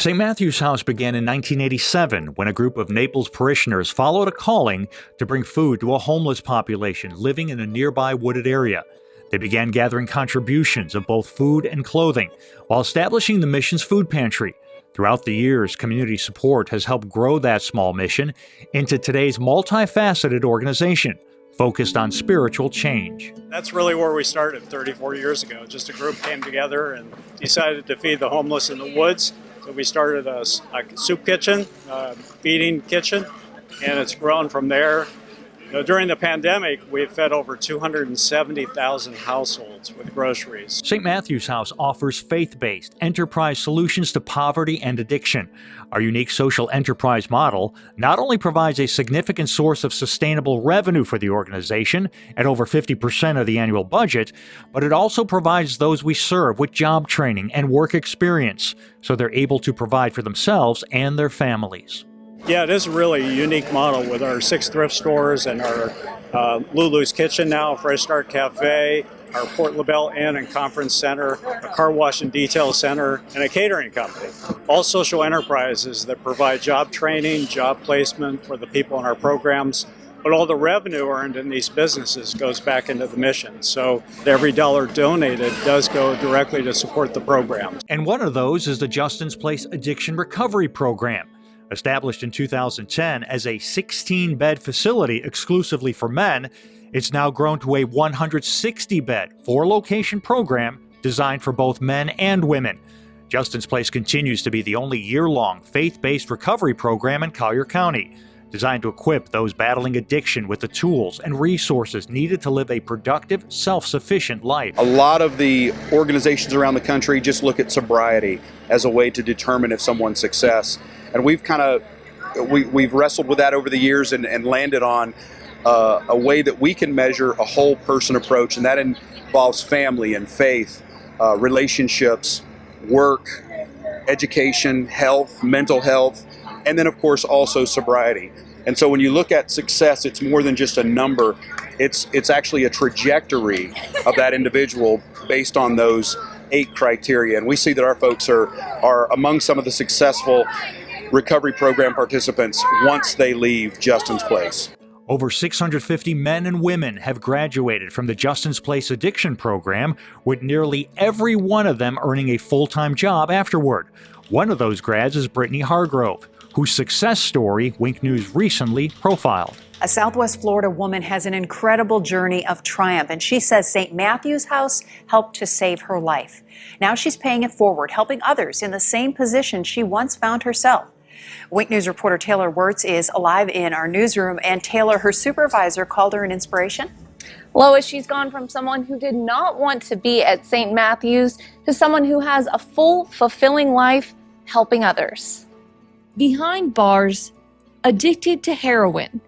St. Matthew's House began in 1987 when a group of Naples parishioners followed a calling to bring food to a homeless population living in a nearby wooded area. They began gathering contributions of both food and clothing while establishing the mission's food pantry. Throughout the years, community support has helped grow that small mission into today's multifaceted organization focused on spiritual change. That's really where we started 34 years ago. Just a group came together and decided to feed the homeless in the woods. So we started a soup kitchen, feeding kitchen, and it's grown from there. During the pandemic, we've fed over 270,000 households with groceries. St. Matthew's House offers faith-based enterprise solutions to poverty and addiction. Our unique social enterprise model not only provides a significant source of sustainable revenue for the organization at over 50% of the annual budget, but it also provides those we serve with job training and work experience so they're able to provide for themselves and their families. Yeah, it is really a unique model with our 6 thrift stores and our Lulu's Kitchen now, Fresh Start Cafe, our Port LaBelle Inn and Conference Center, a car wash and detail center, and a catering company. All social enterprises that provide job training, job placement for the people in our programs, but all the revenue earned in these businesses goes back into the mission. So every dollar donated does go directly to support the programs. And one of those is the Justin's Place Addiction Recovery Program. Established in 2010 as a 16-bed facility exclusively for men, it's now grown to a 160-bed, 4-location program designed for both men and women. Justin's Place continues to be the only year-long faith-based recovery program in Collier County, designed to equip those battling addiction with the tools and resources needed to live a productive, self-sufficient life. A lot of the organizations around the country just look at sobriety as a way to determine if someone's success. And we've wrestled with that over the years and landed on a way that we can measure a whole person approach, and that involves family and faith, relationships, work, education, health, mental health, and then of course also sobriety. And so when you look at success, it's more than just a number. It's actually a trajectory of that individual based on those 8 criteria. And we see that our folks are among some of the successful recovery program participants once they leave Justin's Place. Over 650 men and women have graduated from the Justin's Place Addiction Program, with nearly every one of them earning a full-time job afterward. One of those grads is Brittany Hargrove, whose success story Wink News recently profiled. A Southwest Florida woman has an incredible journey of triumph, and she says St. Matthew's House helped to save her life. Now she's paying it forward, helping others in the same position she once found herself. Wink News reporter Taylor Wirtz is alive in our newsroom, and Taylor, her supervisor, called her an inspiration. Lois, she's gone from someone who did not want to be at St. Matthew's to someone who has a full, fulfilling life helping others. Behind bars, addicted to heroin,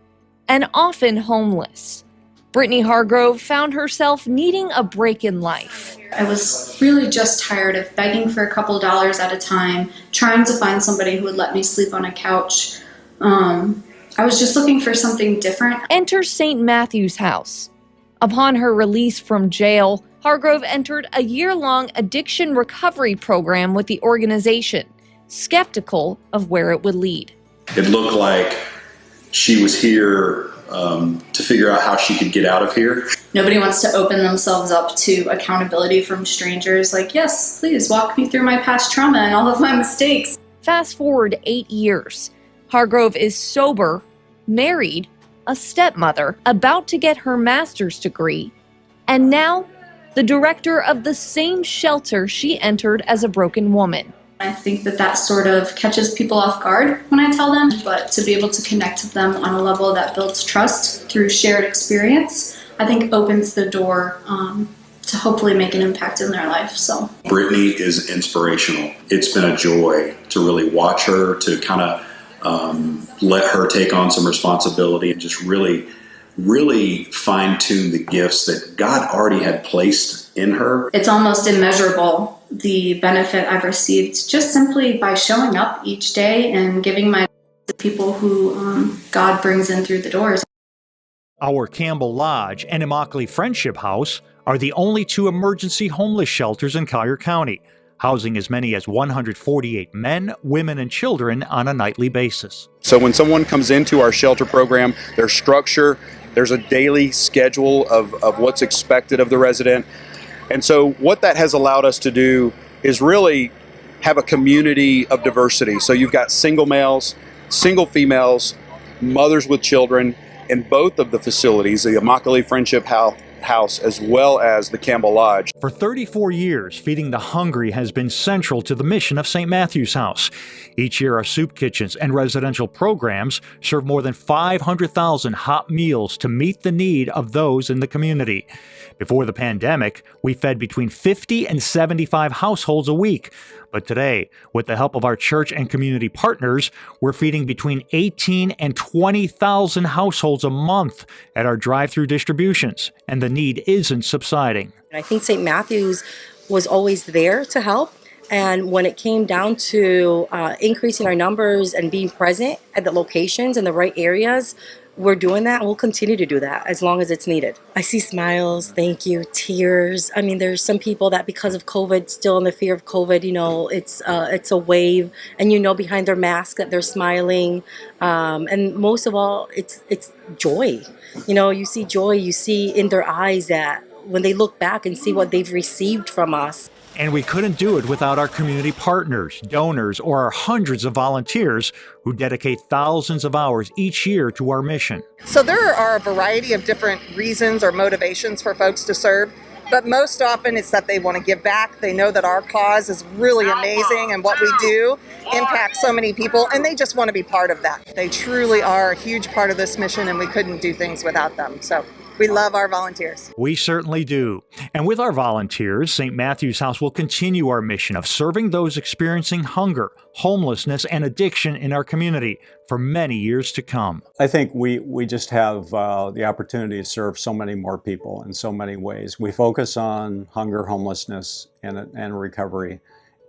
and often homeless, Brittany Hargrove found herself needing a break in life. I was really just tired of begging for a couple dollars at a time, trying to find somebody who would let me sleep on a couch. I was just looking for something different. Enter St. Matthew's House. Upon her release from jail, Hargrove entered a year-long addiction recovery program with the organization, skeptical of where it would lead. It looked like she was here to figure out how she could get out of here. Nobody wants to open themselves up to accountability from strangers. Like, yes, please walk me through my past trauma and all of my mistakes. Fast forward 8 years. Hargrove is sober, married, a stepmother, about to get her master's degree, and now the director of the same shelter she entered as a broken woman. I think that sort of catches people off guard when I tell them, but to be able to connect with them on a level that builds trust through shared experience, I think opens the door to hopefully make an impact in their life. So Brittany is inspirational. It's been a joy to really watch her, to kind of let her take on some responsibility and just really fine-tune the gifts that God already had placed in her. It's almost immeasurable, the benefit I've received just simply by showing up each day and giving my to people who God brings in through the doors. Our Campbell Lodge and Immokalee Friendship House are the only 2 emergency homeless shelters in Collier County. housing as many as 148 men, women, and children on a nightly basis. So when someone comes into our shelter program, there's structure, there's a daily schedule of what's expected of the resident. And so what that has allowed us to do is really have a community of diversity. So you've got single males, single females, mothers with children in both of the facilities, the Immokalee Friendship House as well as the Campbell Lodge. For 34 years, feeding the hungry has been central to the mission of St. Matthew's House. Each year, our soup kitchens and residential programs serve more than 500,000 hot meals to meet the need of those in the community. Before the pandemic, we fed between 50 and 75 households a week. But today, with the help of our church and community partners, we're feeding between 18 and 20,000 households a month at our drive-through distributions, and the need isn't subsiding. I think St. Matthew's was always there to help. And when it came down to increasing our numbers and being present at the locations in the right areas, we're doing that, and we'll continue to do that as long as it's needed. I see smiles, thank you, tears. I mean, there's some people that because of COVID, still in the fear of COVID, you know, it's a wave, and you know behind their mask that they're smiling. And most of all, it's joy. You know, you see joy, you see in their eyes that when they look back and see what they've received from us. And we couldn't do it without our community partners, donors, or our hundreds of volunteers who dedicate thousands of hours each year to our mission. So there are a variety of different reasons or motivations for folks to serve, but most often it's that they want to give back. They know that our cause is really amazing and what we do impacts so many people, and they just want to be part of that. They truly are a huge part of this mission, and we couldn't do things without them. So we love our volunteers. We certainly do. And with our volunteers, St. Matthew's House will continue our mission of serving those experiencing hunger, homelessness, and addiction in our community for many years to come. I think we just have the opportunity to serve so many more people in so many ways. We focus on hunger, homelessness, and recovery.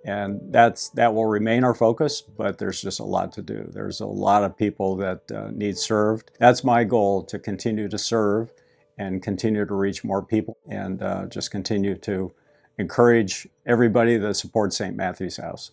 And that will remain our focus, but there's just a lot to do. There's a lot of people that need served. That's my goal, to continue to serve and continue to reach more people, and just continue to encourage everybody that supports St. Matthew's House.